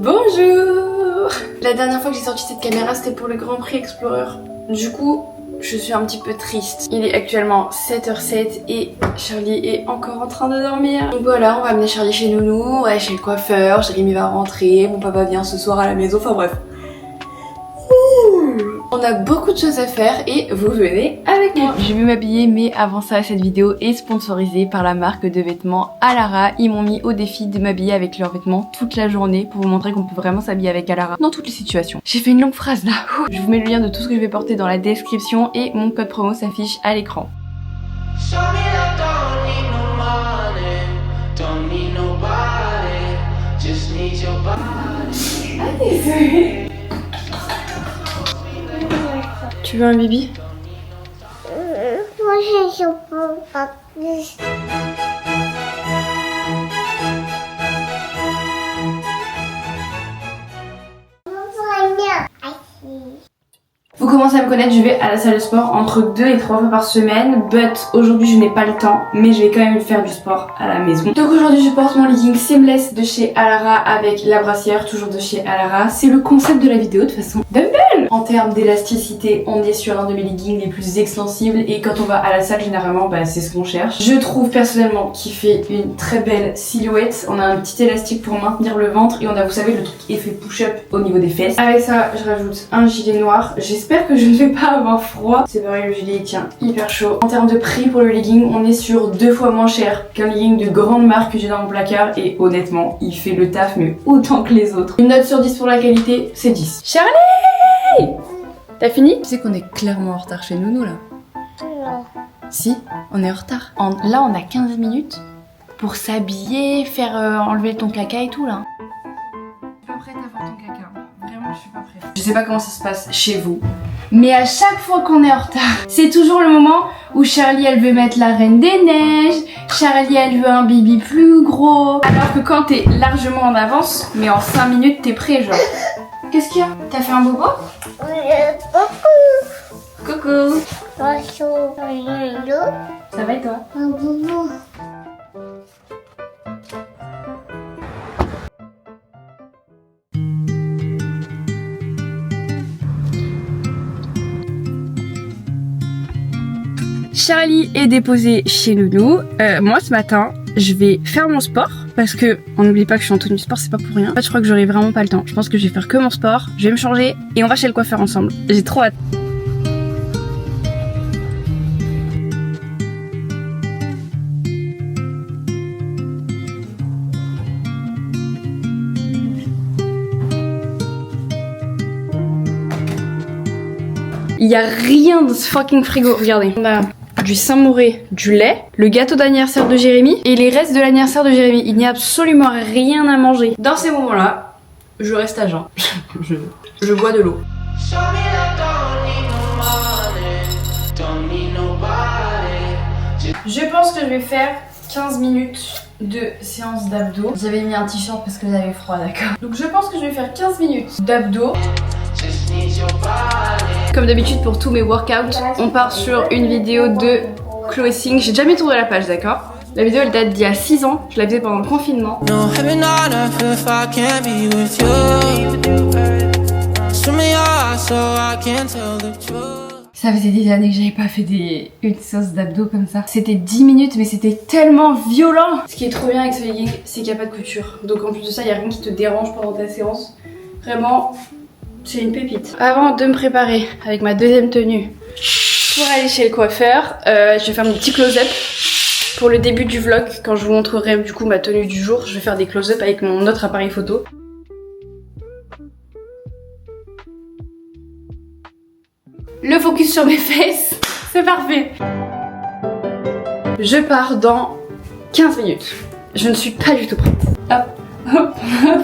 Bonjour! La dernière fois que j'ai sorti cette caméra c'était pour le Grand Prix Explorer. Du coup, je suis un petit peu triste. Il est actuellement 7h07 et Charlie est encore en train de dormir. Donc voilà, on va amener Charlie chez Nounou, ouais, chez le coiffeur, Jérémy va rentrer, mon papa vient ce soir à la maison, enfin bref. On a beaucoup de choses à faire et vous venez avec moi. Je vais m'habiller, mais avant ça, cette vidéo est sponsorisée par la marque de vêtements Alara. Ils m'ont mis au défi de m'habiller avec leurs vêtements toute la journée pour vous montrer qu'on peut vraiment s'habiller avec Alara dans toutes les situations. J'ai fait une longue phrase là. Je vous mets le lien de tout ce que je vais porter dans la description et mon code promo s'affiche à l'écran. Tu veux un bibi? Moi je peux pas plus. Vous commencez à me connaître, je vais à la salle de sport entre 2 et 3 fois par semaine, but aujourd'hui je n'ai pas le temps, mais je vais quand même faire du sport à la maison. Donc aujourd'hui je porte mon legging seamless de chez Alara avec la brassière, toujours de chez Alara. C'est le concept de la vidéo de façon dumbbell. En termes d'élasticité, on est sur un de mes leggings les plus extensibles et quand on va à la salle généralement, c'est ce qu'on cherche. Je trouve personnellement qu'il fait une très belle silhouette. On a un petit élastique pour maintenir le ventre et on a, vous savez, le truc effet push-up au niveau des fesses. Avec ça, je rajoute un gilet noir. J'espère que je ne vais pas avoir froid. C'est pareil, le gilet il tient hyper chaud. En termes de prix pour le legging, on est sur 2 fois moins cher qu'un legging de grande marque que j'ai dans mon placard et honnêtement, il fait le taf mais autant que les autres. Une note sur 10 pour la qualité, c'est 10. Charlie! T'as fini? Tu sais qu'on est clairement en retard chez Nounou là. Non. Si, on est en retard. Là, on a 15 minutes pour s'habiller, faire enlever ton caca et tout là. Je suis pas prête à voir ton caca. Vraiment, je suis pas prête. Je sais pas comment ça se passe chez vous, mais à chaque fois qu'on est en retard, c'est toujours le moment où Charlie elle veut mettre la Reine des Neiges, Charlie elle veut un bibi plus gros. Alors que quand t'es largement en avance, mais en 5 minutes t'es prêt genre. Qu'est-ce qu'il y a? T'as fait un bobo? Coucou. Coucou. Bonjour. Ça va et toi? Un boubou. Charlie est déposé chez Nounou. Moi ce matin, je vais faire mon sport parce que on n'oublie pas que je suis en tenue sport, c'est pas pour rien. En fait, je crois que j'aurai vraiment pas le temps. Je pense que je vais faire que mon sport, je vais me changer et on va chez le coiffeur ensemble. J'ai trop hâte. Il y a rien dans ce fucking frigo, regardez. On a du Saint-Mauré, du lait, le gâteau d'anniversaire de Jérémy et les restes de l'anniversaire de Jérémy. Il n'y a absolument rien à manger. Dans ces moments-là, je reste à jeun. je bois de l'eau. Je pense que je vais faire 15 minutes de séance d'abdos. Vous avez mis un t-shirt parce que vous avez froid, d'accord? Donc je pense que je vais faire 15 minutes d'abdos. Comme d'habitude pour tous mes workouts, on part sur une vidéo de Chloé Singh. J'ai jamais tourné la page, d'accord? La vidéo elle date d'il y a 6 ans, je la faisais pendant le confinement. Ça faisait des années que j'avais pas fait une séance d'abdos comme ça. C'était 10 minutes mais c'était tellement violent. Ce qui est trop bien avec ce legging, c'est qu'il n'y a pas de couture. Donc en plus de ça, il n'y a rien qui te dérange pendant ta séance. Vraiment, c'est une pépite. Avant de me préparer avec ma deuxième tenue pour aller chez le coiffeur, je vais faire mon petit close-up pour le début du vlog. Quand je vous montrerai du coup ma tenue du jour, je vais faire des close-up avec mon autre appareil photo. Le focus sur mes fesses, c'est parfait. Je pars dans 15 minutes. Je ne suis pas du tout prête. Hop, hop, hop.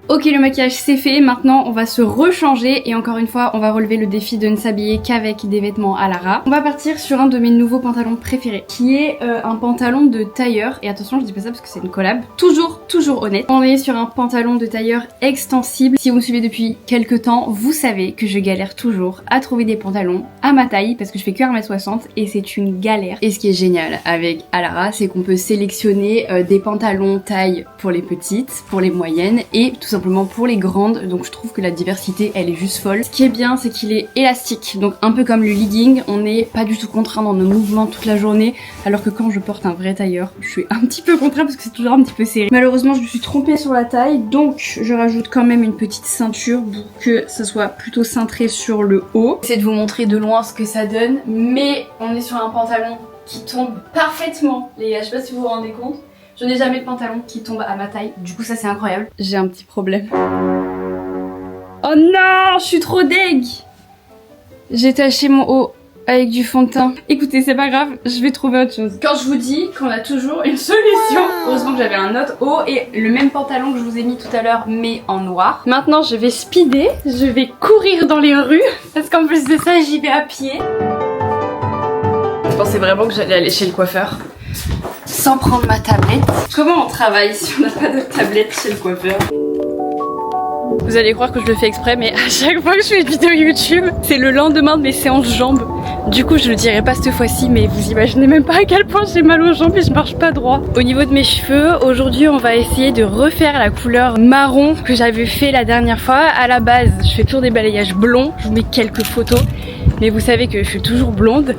Ok, Ok, le maquillage c'est fait, maintenant on va se rechanger et encore une fois on va relever le défi de ne s'habiller qu'avec des vêtements Alara. On va partir sur un de mes nouveaux pantalons préférés qui est un pantalon de tailleur, et attention je dis pas ça parce que c'est une collab, toujours honnête. On est sur un pantalon de tailleur extensible. Si vous me suivez depuis quelques temps, vous savez que je galère toujours à trouver des pantalons à ma taille parce que je fais que 1m60 et c'est une galère. Et ce qui est génial avec Alara, c'est qu'on peut sélectionner des pantalons taille pour les petites, pour les moyennes et tout simplement pour les grandes, donc je trouve que la diversité elle est juste folle. Ce qui est bien c'est qu'il est élastique, donc un peu comme le legging, on n'est pas du tout contraint dans nos mouvements toute la journée, alors que quand je porte un vrai tailleur, je suis un petit peu contraint parce que c'est toujours un petit peu serré. Malheureusement je me suis trompée sur la taille, donc je rajoute quand même une petite ceinture pour que ça soit plutôt cintré sur le haut. J'essaie de vous montrer de loin ce que ça donne, mais on est sur un pantalon qui tombe parfaitement, les gars, je sais pas si vous vous rendez compte. Je n'ai jamais de pantalon qui tombe à ma taille, du coup ça c'est incroyable. J'ai un petit problème. Oh non, je suis trop deg. J'ai taché mon haut avec du fond de teint. Écoutez, c'est pas grave, je vais trouver autre chose. Quand je vous dis qu'on a toujours une solution, heureusement que j'avais un autre haut et le même pantalon que je vous ai mis tout à l'heure mais en noir. Maintenant je vais speeder, je vais courir dans les rues parce qu'en plus de ça j'y vais à pied. Je pensais vraiment que j'allais aller chez le coiffeur sans prendre ma tablette. Comment on travaille si on n'a pas de tablette chez le coiffeur? Vous allez croire que je le fais exprès, mais à chaque fois que je fais une vidéo YouTube, c'est le lendemain de mes séances jambes. Du coup je le dirai pas cette fois-ci, mais vous imaginez même pas à quel point j'ai mal aux jambes et je marche pas droit. Au niveau de mes cheveux, aujourd'hui on va essayer de refaire la couleur marron que j'avais fait la dernière fois. À la base je fais toujours des balayages blonds, je vous mets quelques photos, mais vous savez que je suis toujours blonde.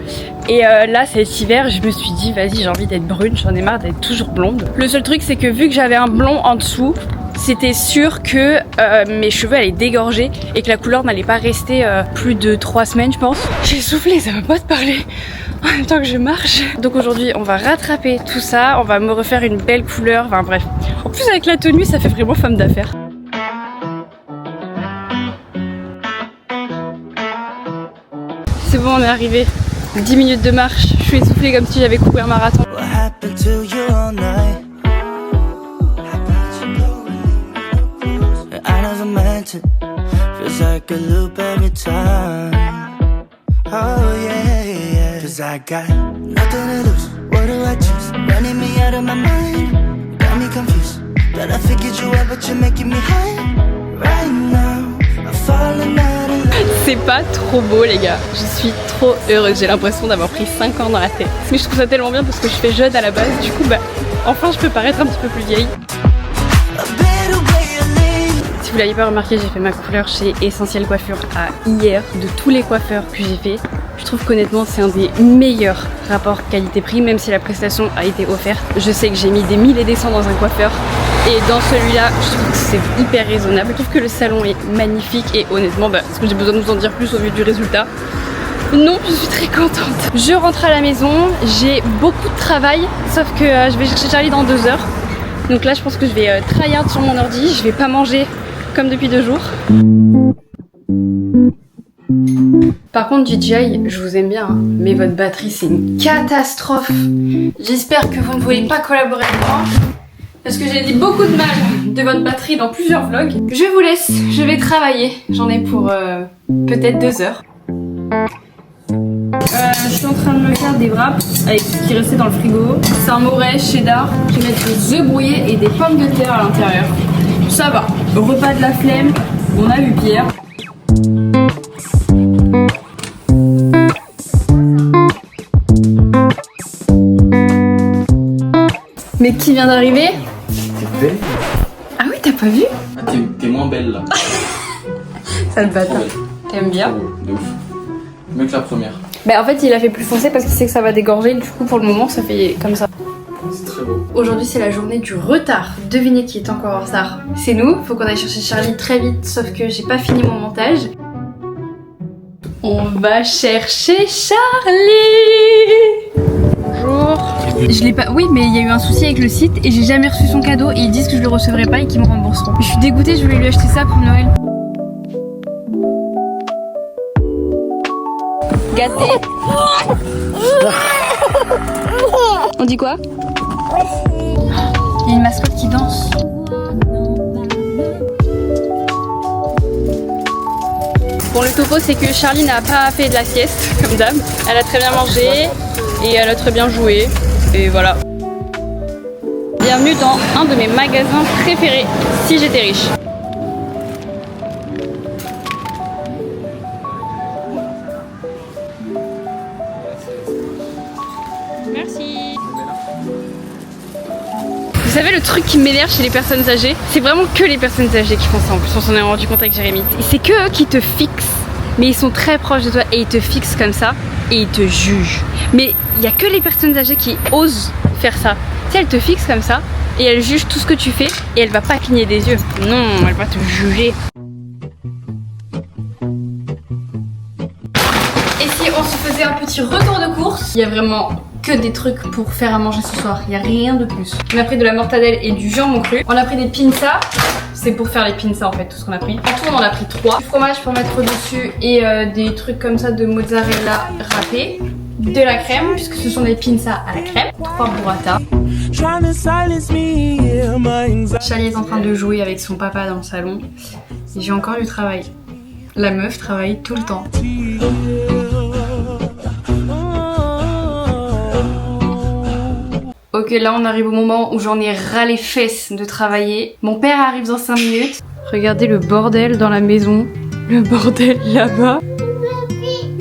Et là cet hiver je me suis dit vas-y j'ai envie d'être brune, j'en ai marre d'être toujours blonde. Le seul truc c'est que vu que j'avais un blond en dessous, c'était sûr que mes cheveux allaient dégorger et que la couleur n'allait pas rester plus de 3 semaines je pense. J'ai soufflé, ça va pas te parler en même temps que je marche. Donc aujourd'hui on va rattraper tout ça, on va me refaire une belle couleur, enfin bref. En plus avec la tenue ça fait vraiment femme d'affaires. C'est bon, on est arrivé. 10 minutes de marche, je suis essoufflée comme si j'avais couru un marathon. C'est pas trop beau les gars, je suis trop heureuse, j'ai l'impression d'avoir pris 5 ans dans la tête. Mais je trouve ça tellement bien parce que je fais jeune à la base, du coup bah enfin je peux paraître un petit peu plus vieille. Si vous l'avez pas remarqué, j'ai fait ma couleur chez Essentiel Coiffure à hier. De tous les coiffeurs que j'ai fait, je trouve qu'honnêtement c'est un des meilleurs rapports qualité-prix, même si la prestation a été offerte. Je sais que j'ai mis des 1000 et des cents dans un coiffeur et dans celui-là je trouve que c'est hyper raisonnable. Je trouve que le salon est magnifique et honnêtement est-ce que j'ai besoin de vous en dire plus au vu du résultat? Non, je suis très contente. Je rentre à la maison, j'ai beaucoup de travail, sauf que je vais chercher Charlie dans 2 heures. Donc là je pense que je vais tryhard sur mon ordi, je vais pas manger comme depuis 2 jours. Par contre DJI, je vous aime bien, hein, mais votre batterie c'est une catastrophe. J'espère que vous ne voulez pas collaborer avec moi, parce que j'ai dit beaucoup de mal de votre batterie dans plusieurs vlogs. Je vous laisse, je vais travailler. J'en ai pour peut-être 2 heures. Je suis en train de me faire des wraps avec ce qui restait dans le frigo. C'est un Morey cheddar. Je vais mettre des œufs brouillés et des pommes de terre à l'intérieur. Ça va. Repas de la flemme. On a eu Pierre. Mais qui vient d'arriver? T'es belle. Ah oui, t'as pas vu? Ah, t'es moins belle là. Ça le bâtard. T'aimes bien? De ouf. Mieux que la première. Bah en fait il a fait plus foncé parce qu'il sait que ça va dégorger, du coup pour le moment ça fait comme ça. C'est très beau. Aujourd'hui c'est la journée du retard. Devinez qui est encore en retard. C'est nous, faut qu'on aille chercher Charlie très vite, sauf que j'ai pas fini mon montage. On va chercher Charlie. Bonjour. Je l'ai pas. Oui mais il y a eu un souci avec le site et j'ai jamais reçu son cadeau et ils disent que je le recevrai pas et qu'ils me rembourseront. Je suis dégoûtée, je voulais lui acheter ça pour Noël. Gâté. On dit quoi? Il y a une mascotte qui danse. Bon, le topo, c'est que Charlie n'a pas fait de la sieste, comme d'hab. Elle a très bien mangé et elle a très bien joué. Et voilà. Bienvenue dans un de mes magasins préférés, si j'étais riche. Merci. Vous savez le truc qui m'énerve chez les personnes âgées, c'est vraiment que les personnes âgées qui font ça en plus, on s'en est rendu compte avec Jérémy. C'est que eux qui te fixent, mais ils sont très proches de toi et ils te fixent comme ça et ils te jugent. Mais il n'y a que les personnes âgées qui osent faire ça. Tu sais, elle te fixe comme ça et elle juge tout ce que tu fais et elle va pas cligner des yeux. Non, elle va te juger. Et si on se faisait un petit retour de course, il y a vraiment que des trucs pour faire à manger ce soir, il n'y a rien de plus. On a pris de la mortadelle et du jambon cru. On a pris des pinzas, c'est pour faire les pinzas en fait, tout ce qu'on a pris. En tout on en a pris 3. Du fromage pour mettre dessus et des trucs comme ça de mozzarella râpé. De la crème, puisque ce sont des pinzas à la crème. 3 burrata. Charlie est en train de jouer avec son papa dans le salon. Et j'ai encore du travail. La meuf travaille tout le temps. Ok, là on arrive au moment où j'en ai ras les fesses de travailler. Mon père arrive dans 5 minutes. Regardez le bordel dans la maison. Le bordel là-bas.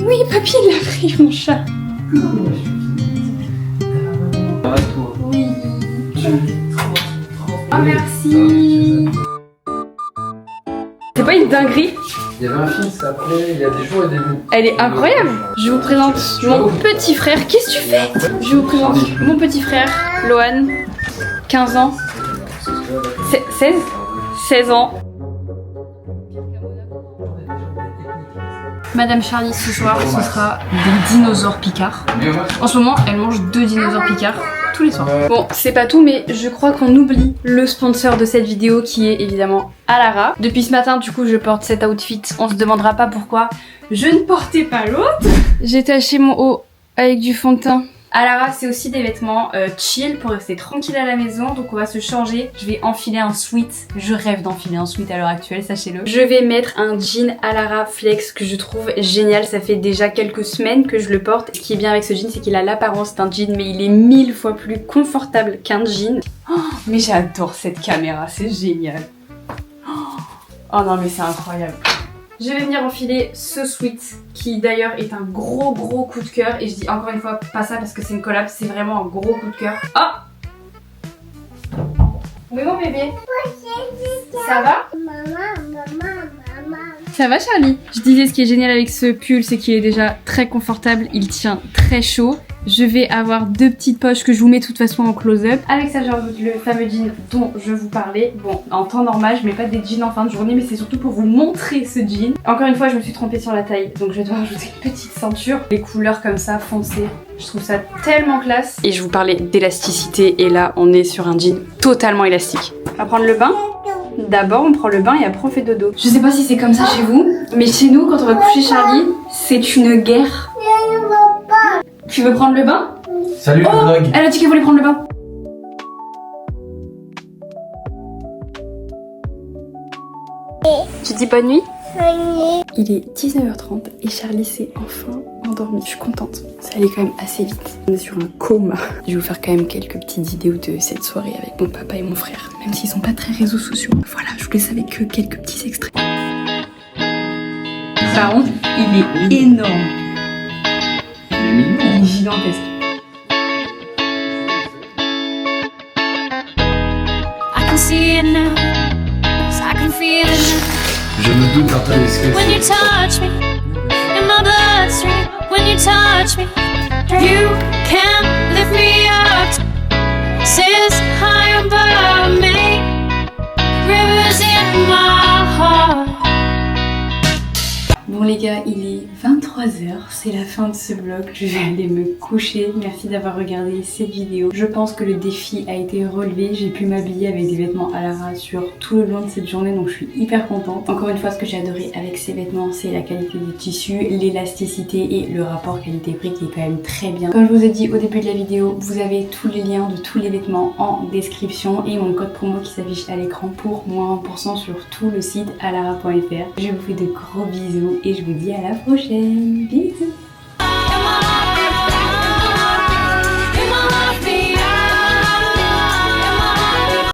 Oui, papy, il a pris mon chat. Oui. Oh, merci. C'est pas une dinguerie? Il y avait un film, ça s'appelait Il y a des jours et des nuits. Elle est incroyable. Je vous présente mon petit frère. Qu'est-ce que tu fais? Je vous présente mon petit frère, Lohan, 15 ans. 16 ans. Madame Charlie, ce soir, ce sera des dinosaures picards. En ce moment, elle mange 2 dinosaures picards tous les soirs. Bon, c'est pas tout, mais je crois qu'on oublie le sponsor de cette vidéo qui est évidemment Alara. Depuis ce matin, du coup, je porte cet outfit. On se demandera pas pourquoi je ne portais pas l'autre. J'ai taché mon haut avec du fond de teint. Alara, c'est aussi des vêtements chill pour rester tranquille à la maison. Donc on va se changer. Je vais enfiler un sweat. Je rêve d'enfiler un sweat à l'heure actuelle, sachez-le. Je vais mettre un jean Alara Flex que je trouve génial. Ça fait déjà quelques semaines que je le porte. Ce qui est bien avec ce jean, c'est qu'il a l'apparence d'un jean, mais il est 1000 fois plus confortable qu'un jean. Oh, mais j'adore cette caméra, c'est génial. Oh non, mais c'est incroyable. Je vais venir enfiler ce sweat qui d'ailleurs est un gros coup de cœur. Et je dis encore une fois pas ça parce que c'est une collab, c'est vraiment un gros coup de cœur. Oh! Oui mon bébé? Ça va? Ça va Charlie? Je disais ce qui est génial avec ce pull, c'est qu'il est déjà très confortable, il tient très chaud. Je vais avoir 2 petites poches que je vous mets de toute façon en close-up. Avec ça, j'ai rajouté le fameux jean dont je vous parlais. Bon, en temps normal, je mets pas des jeans en fin de journée, mais c'est surtout pour vous montrer ce jean. Encore une fois, je me suis trompée sur la taille, donc je dois rajouter une petite ceinture. Les couleurs comme ça, foncées, je trouve ça tellement classe. Et je vous parlais d'élasticité, et là, on est sur un jean totalement élastique. On va prendre le bain. D'abord, on prend le bain et après on fait dodo. Je sais pas si c'est comme ça chez vous, mais chez nous, quand on va coucher Charlie, c'est une guerre. Tu veux prendre le bain? Salut le vlog. Elle a dit qu'elle voulait prendre le bain. Tu dis bonne nuit? Il est 19h30 et Charlie s'est enfin endormi. Je suis contente. Ça allait quand même assez vite. On est sur un coma. Je vais vous faire quand même quelques petites vidéos de cette soirée avec mon papa et mon frère. Même s'ils sont pas très réseaux sociaux. Voilà, je vous laisse avec quelques petits extraits. Par contre, il est énorme. Il est mignon. Il est gigantesque. I can see it now, I can feel it now. Je me doute un peu de ce que When you c'est. touch me, in my bloodstream. When you touch me, you can lift me up. Says high above me, rivers in my heart. Bon les gars, il est 23h, c'est la fin de ce vlog, je vais aller me coucher. Merci d'avoir regardé cette vidéo. Je pense que le défi a été relevé, j'ai pu m'habiller avec des vêtements Alara sur tout le long de cette journée, donc je suis hyper contente. Encore une fois, ce que j'ai adoré avec ces vêtements, c'est la qualité des tissus, l'élasticité et le rapport qualité-prix qui est quand même très bien. Comme je vous ai dit au début de la vidéo, vous avez tous les liens de tous les vêtements en description et mon code promo qui s'affiche à l'écran pour moins 1% sur tout le site alara.fr. Je vous fais de gros bisous et je vous dis à la prochaine. Bisous.